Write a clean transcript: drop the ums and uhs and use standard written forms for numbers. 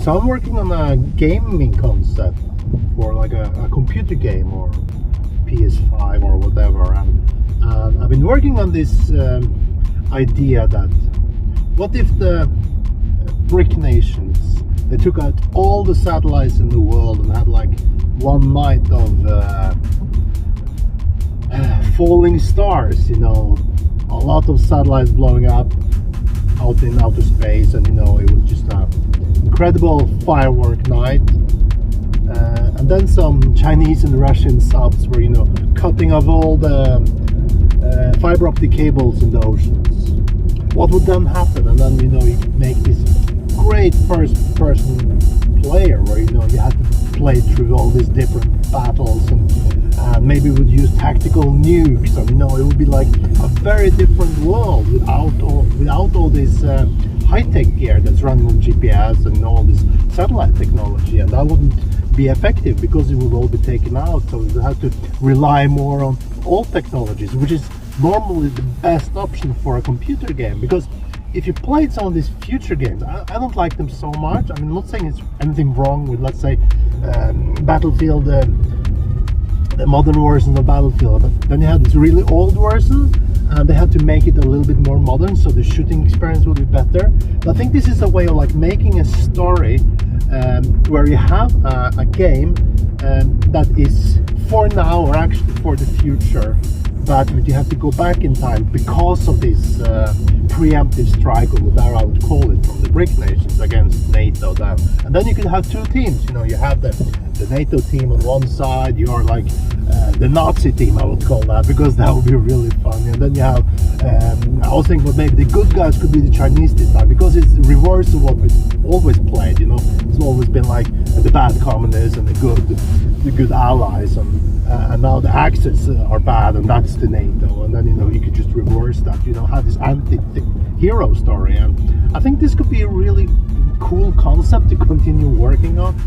So I'm working on a gaming concept for like a computer game or PS5 or whatever, and I've been working on this idea that what if the BRIC nations, they took out all the satellites in the world and had like one night of falling stars, you know, a lot of satellites blowing up out in outer space, and you know, it was just an incredible firework night. And then some Chinese and Russian subs were, you know, cutting off all the fiber optic cables in the oceans. What would then happen? And then, you know, you could make this great first-person player where, you know, you had to play through all these different battles, and maybe would use tactical nukes, and you know, it would be like a very different world without all this high-tech gear that's running on GPS and all this satellite technology, and that wouldn't be effective because it would all be taken out. So you have to rely more on old technologies, which is normally the best option for a computer game. Because if you played some of these future games, I don't like them so much. I mean, I'm not saying it's anything wrong with, let's say, Battlefield, the modern version of Battlefield, but then you have this really old version, and they had to make it a little bit more modern, so the shooting experience would be better. But I think this is a way of like making a story where you have a game that is for now, or actually for the future, but you have to go back in time because of this preemptive strike, or whatever I would call it, from the BRIC nations against NATO then. And then you could have two teams, you know, you have the NATO team on one side, you are like the Nazi team, I would call that, because that would be really funny. And then you have, I was thinking, well, maybe the good guys could be the Chinese this time, because it's the reverse of what we've always played, you know. It's always been like the bad communists and the good allies, and now the Axis are bad, and that's the NATO. And then, you know, you could just reverse that, you know, have this anti-hero story. And I think this could be a really cool concept to continue working on.